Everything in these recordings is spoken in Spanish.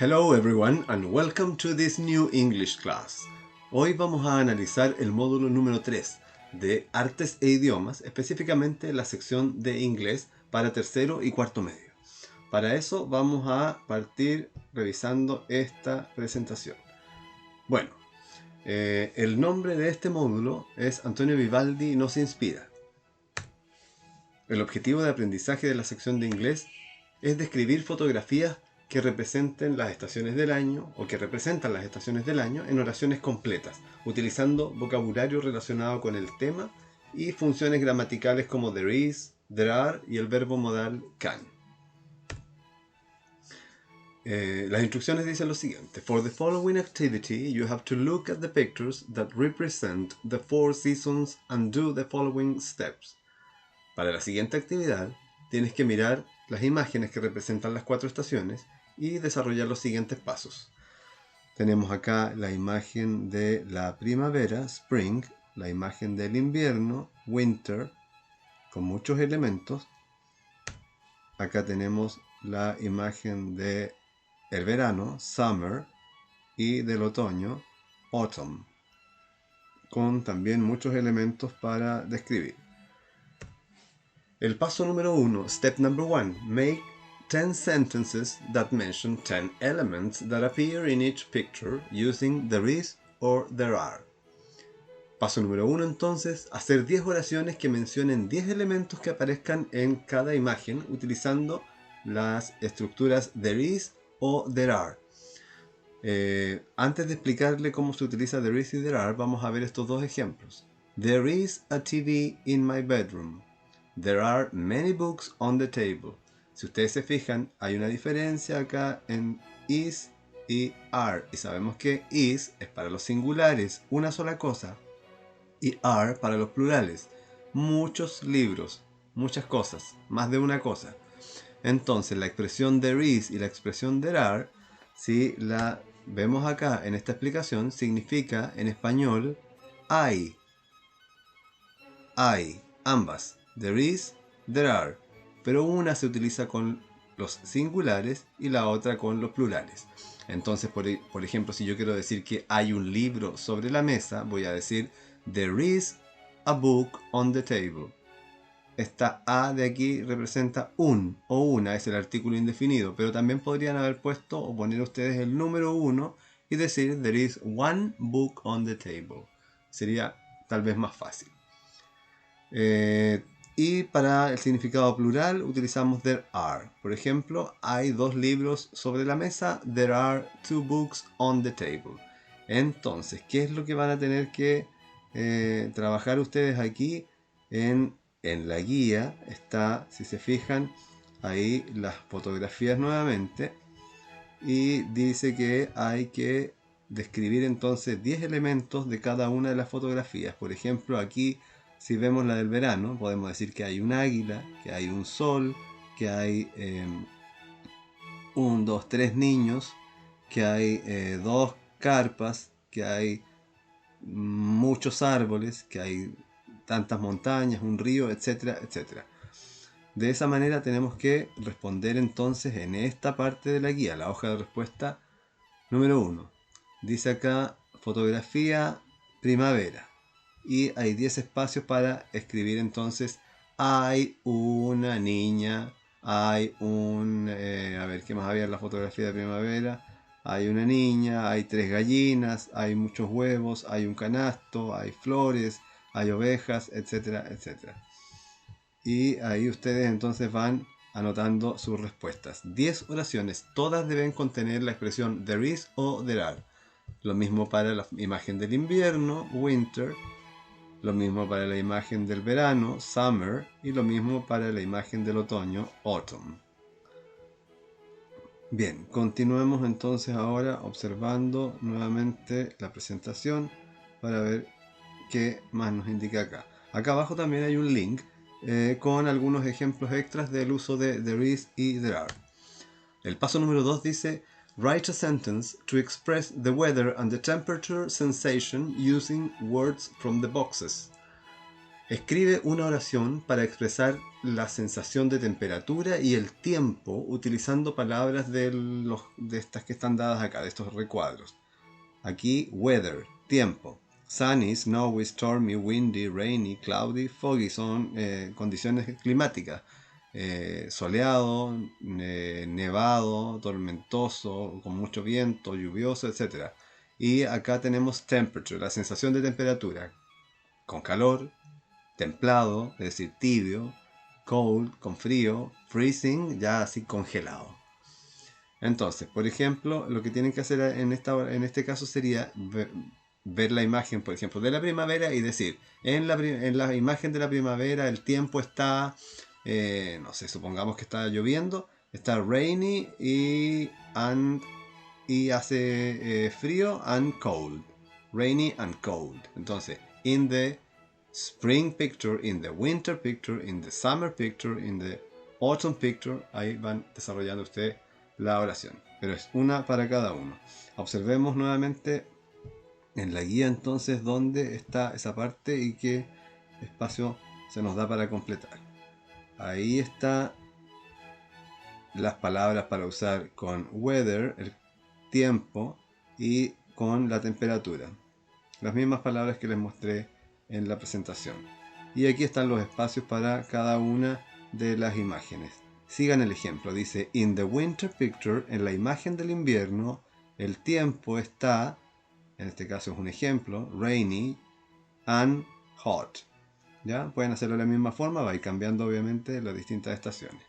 Hello everyone and welcome to this new English class. Hoy vamos a analizar el módulo número 3 de Artes e Idiomas, específicamente la sección de inglés para tercero y cuarto medio. Para eso vamos a partir revisando esta presentación. Bueno, el nombre de este módulo es Antonio Vivaldi nos inspira. El objetivo de aprendizaje de la sección de inglés es describir fotografías que representen las estaciones del año o que representan las estaciones del año en oraciones completas, utilizando vocabulario relacionado con el tema y funciones gramaticales como there is, there are y el verbo modal can. Las instrucciones dicen lo siguiente: For the following activity, you have to look at the pictures that represent the 4 seasons and do the following steps. Para la siguiente actividad, tienes que mirar las imágenes que representan las 4 estaciones y desarrollar los siguientes pasos. Tenemos acá la imagen de la primavera, spring, la imagen del invierno, winter, con muchos elementos. Acá tenemos la imagen del verano, summer, y del otoño, autumn, con también muchos elementos para describir. El paso número 1, step number 1, make 10 sentences that mention 10 elements that appear in each picture using there is or there are. Paso número 1 entonces, hacer 10 oraciones que mencionen 10 elementos que aparezcan en cada imagen utilizando las estructuras there is o there are. Antes de explicarle cómo se utiliza there is y there are, vamos a ver estos dos ejemplos. There is a TV in my bedroom. There are many books on the table. Si ustedes se fijan, hay una diferencia acá en is y are. Y sabemos que is es para los singulares, una sola cosa. Y are para los plurales, muchos libros, muchas cosas, más de una cosa. Entonces la expresión there is y la expresión there are, si la vemos acá en esta explicación, significa en español hay, ambas. There is, there are, pero una se utiliza con los singulares y la otra con los plurales. Entonces, por ejemplo, si yo quiero decir que hay un libro sobre la mesa, voy a decir there is a book on the table. Esta a de aquí representa un o una, es el artículo indefinido, pero también podrían haber puesto o poner ustedes el número 1 y decir there is one book on the table. Sería tal vez más fácil. Y para el significado plural utilizamos there are. Por ejemplo, hay 2 libros sobre la mesa. There are 2 books on the table. Entonces, ¿qué es lo que van a tener que trabajar ustedes aquí? En la guía está, si se fijan, ahí las fotografías nuevamente. Y dice que hay que describir entonces 10 elementos de cada una de las fotografías. Por ejemplo, aquí, si vemos la del verano, podemos decir que hay un águila, que hay un sol, que hay 1, 2, 3 niños, que hay 2 carpas, que hay muchos árboles, que hay tantas montañas, un río, etcétera, etcétera. De esa manera tenemos que responder entonces en esta parte de la guía, la hoja de respuesta número 1. Dice acá fotografía primavera. Y hay 10 espacios para escribir entonces hay una niña, hay un... a ver, ¿qué más había en la fotografía de primavera? Hay una niña, hay 3 gallinas, hay muchos huevos, hay un canasto, hay flores, hay ovejas, etcétera, etcétera. Y ahí ustedes entonces van anotando sus respuestas. 10 oraciones, todas deben contener la expresión there is o there are. Lo mismo para la imagen del invierno, winter. Lo mismo para la imagen del verano, summer, y lo mismo para la imagen del otoño, autumn. Bien, continuemos entonces ahora observando nuevamente la presentación para ver qué más nos indica acá. Acá abajo también hay un link con algunos ejemplos extras del uso de there is y there are. El paso número 2 dice write a sentence to express the weather and the temperature sensation using words from the boxes. Escribe una oración para expresar la sensación de temperatura y el tiempo utilizando palabras de estas que están dadas acá, de estos recuadros. Aquí, weather, tiempo. Sunny, snowy, stormy, windy, rainy, cloudy, foggy son condiciones climáticas. Soleado, nevado, tormentoso, con mucho viento, lluvioso, etc. Y acá tenemos temperature, la sensación de temperatura, con calor, templado, es decir, tibio, cold, con frío, freezing, ya así congelado. Entonces, por ejemplo, lo que tienen que hacer en este caso sería ver la imagen, por ejemplo, de la primavera y decir, en la imagen de la primavera el tiempo está, no sé, supongamos que está lloviendo, está rainy y hace frío and cold. Rainy and cold. Entonces, in the spring picture, in the winter picture, in the summer picture, in the autumn picture, ahí van desarrollando ustedes la oración. Pero es una para cada uno. Observemos nuevamente en la guía entonces dónde está esa parte y qué espacio se nos da para completar. Ahí está las palabras para usar con weather, el tiempo, y con la temperatura. Las mismas palabras que les mostré en la presentación. Y aquí están los espacios para cada una de las imágenes. Sigan el ejemplo. Dice, in the winter picture, en la imagen del invierno, el tiempo está, en este caso es un ejemplo, rainy and hot. ¿Ya? Pueden hacerlo de la misma forma, va a ir cambiando obviamente las distintas estaciones.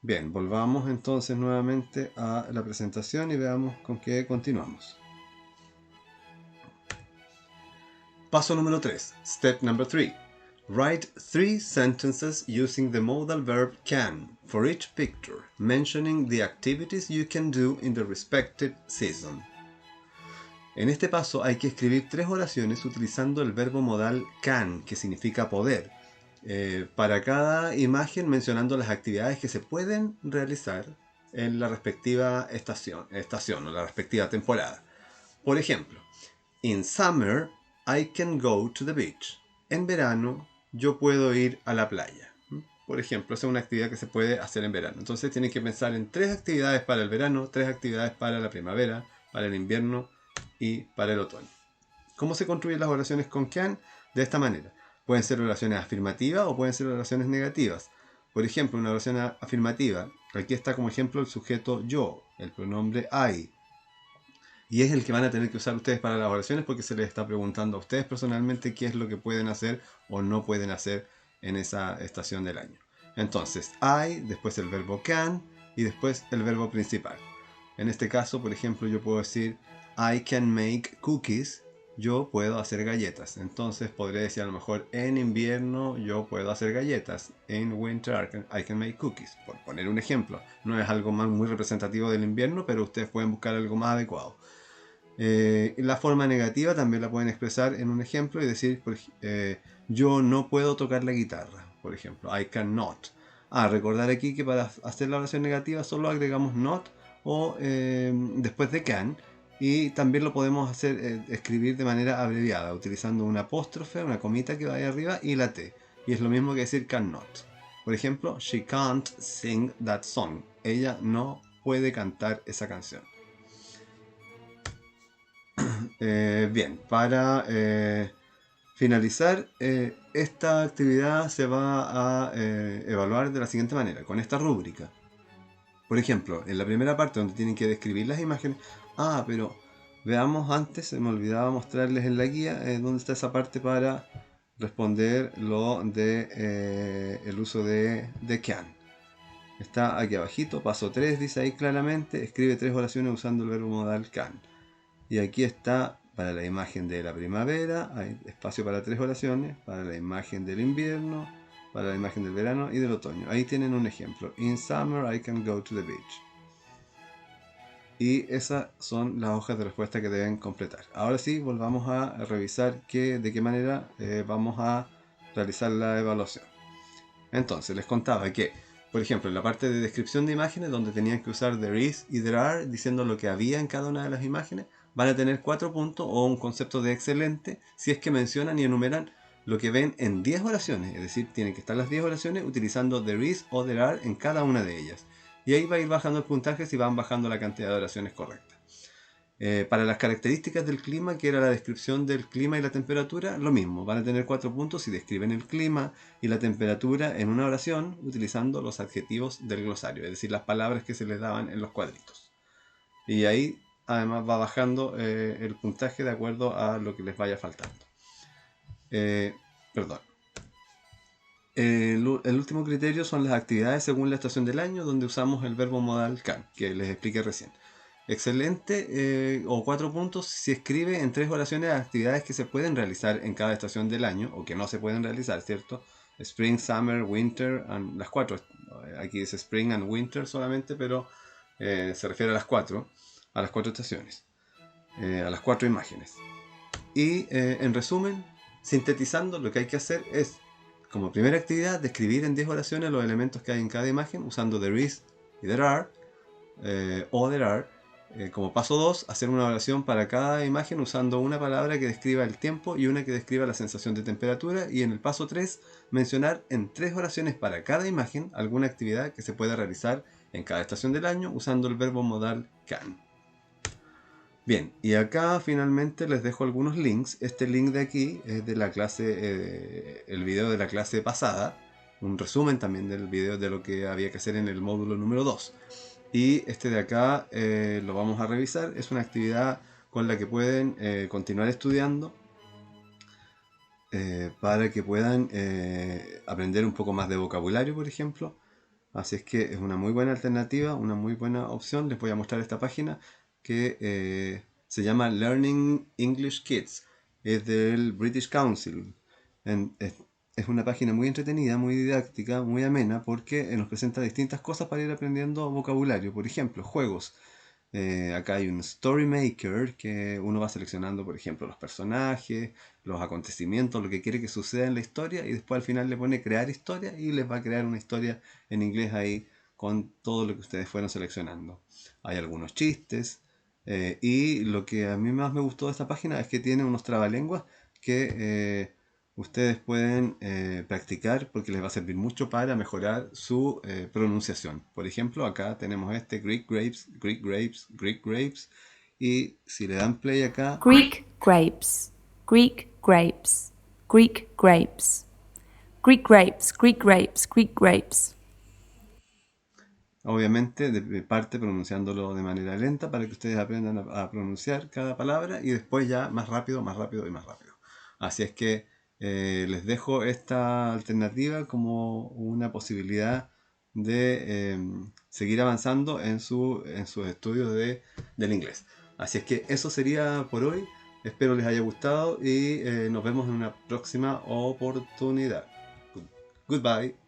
Bien, volvamos entonces nuevamente a la presentación y veamos con qué continuamos. Paso número 3. Step number 3. Write 3 sentences using the modal verb can for each picture, mentioning the activities you can do in the respective season. En este paso hay que escribir 3 oraciones utilizando el verbo modal can, que significa poder, para cada imagen mencionando las actividades que se pueden realizar en la respectiva estación o la respectiva temporada. Por ejemplo, in summer I can go to the beach. En verano yo puedo ir a la playa. Por ejemplo, esa es una actividad que se puede hacer en verano. Entonces tienen que pensar en 3 actividades para el verano, 3 actividades para la primavera, para el invierno y para el otoño. ¿Cómo se construyen las oraciones con can? De esta manera. Pueden ser oraciones afirmativas o pueden ser oraciones negativas. Por ejemplo, una oración afirmativa. Aquí está como ejemplo el sujeto yo, el pronombre I. Y es el que van a tener que usar ustedes para las oraciones porque se les está preguntando a ustedes personalmente qué es lo que pueden hacer o no pueden hacer en esa estación del año. Entonces, I, después el verbo can y después el verbo principal. En este caso, por ejemplo, yo puedo decir I can make cookies. Yo puedo hacer galletas. Entonces podré decir a lo mejor en invierno yo puedo hacer galletas. En winter I can make cookies. Por poner un ejemplo. No es algo muy representativo del invierno, pero ustedes pueden buscar algo más adecuado. La forma negativa también la pueden expresar en un ejemplo y decir, yo no puedo tocar la guitarra, por ejemplo, I cannot. Recordar aquí que para hacer la oración negativa solo agregamos not o después de can, y también lo podemos hacer escribir de manera abreviada, utilizando una apóstrofe, una comita que vaya arriba y la T. Y es lo mismo que decir cannot. Por ejemplo, she can't sing that song. Ella no puede cantar esa canción. Bien, para finalizar, esta actividad se va a evaluar de la siguiente manera, con esta rúbrica. Por ejemplo, en la primera parte donde tienen que describir las imágenes, pero veamos antes, se me olvidaba mostrarles en la guía dónde está esa parte para responder lo de el uso de can. Está aquí abajito, paso 3, dice ahí claramente, escribe 3 oraciones usando el verbo modal can. Y aquí está para la imagen de la primavera, hay espacio para 3 oraciones, para la imagen del invierno, para la imagen del verano y del otoño. Ahí tienen un ejemplo. In summer I can go to the beach. Y esas son las hojas de respuesta que deben completar. Ahora sí, volvamos a revisar de qué manera vamos a realizar la evaluación. Entonces, les contaba que, por ejemplo, en la parte de descripción de imágenes, donde tenían que usar there is y there are, diciendo lo que había en cada una de las imágenes, van a tener 4 puntos o un concepto de excelente si es que mencionan y enumeran lo que ven en 10 oraciones, es decir, tienen que estar las 10 oraciones utilizando there is o there are en cada una de ellas. Y ahí va a ir bajando el puntaje si van bajando la cantidad de oraciones correctas. Para las características del clima, que era la descripción del clima y la temperatura, lo mismo, van a tener 4 puntos si describen el clima y la temperatura en una oración utilizando los adjetivos del glosario, es decir, las palabras que se les daban en los cuadritos. Y ahí además va bajando el puntaje de acuerdo a lo que les vaya faltando. Perdón. El último criterio son las actividades según la estación del año, donde usamos el verbo modal can, que les expliqué recién. Excelente, o 4 puntos si escribe en 3 oraciones actividades que se pueden realizar en cada estación del año, o que no se pueden realizar, ¿cierto? Spring, Summer, Winter, las 4. Aquí dice Spring and Winter solamente, pero se refiere a las 4 estaciones, a las 4 imágenes. Y en resumen, sintetizando, lo que hay que hacer es, como primera actividad, describir en 10 oraciones los elementos que hay en cada imagen usando there is y there are, o there are. Como paso 2, hacer una oración para cada imagen usando una palabra que describa el tiempo y una que describa la sensación de temperatura. Y en el paso 3, mencionar en 3 oraciones para cada imagen alguna actividad que se pueda realizar en cada estación del año usando el verbo modal can. Bien, y acá finalmente les dejo algunos links. Este link de aquí es de la clase, el video de la clase pasada, un resumen también del video de lo que había que hacer en el módulo número 2. Y este de acá lo vamos a revisar. Es una actividad con la que pueden continuar estudiando para que puedan aprender un poco más de vocabulario, por ejemplo. Así es que es una muy buena alternativa, una muy buena opción. Les voy a mostrar esta página que se llama Learning English Kids. Es del British Council. Es una página muy entretenida, muy didáctica, muy amena, porque nos presenta distintas cosas para ir aprendiendo vocabulario. Por ejemplo, juegos. Acá hay un Story Maker que uno va seleccionando, por ejemplo, los personajes, los acontecimientos, lo que quiere que suceda en la historia, y después al final le pone crear historia y les va a crear una historia en inglés ahí con todo lo que ustedes fueron seleccionando. Hay algunos chistes, y lo que a mí más me gustó de esta página es que tiene unos trabalenguas que ustedes pueden practicar porque les va a servir mucho para mejorar su pronunciación. Por ejemplo, acá tenemos este Greek grapes, Greek grapes, Greek grapes. Y si le dan play acá... Greek grapes, Greek grapes, Greek grapes, Greek grapes, Greek grapes, Greek grapes. Obviamente parte pronunciándolo de manera lenta para que ustedes aprendan a pronunciar cada palabra y después ya más rápido, más rápido y más rápido. Así es que les dejo esta alternativa como una posibilidad de seguir avanzando en sus estudios del inglés. Así es que eso sería por hoy. Espero les haya gustado y nos vemos en una próxima oportunidad. Goodbye.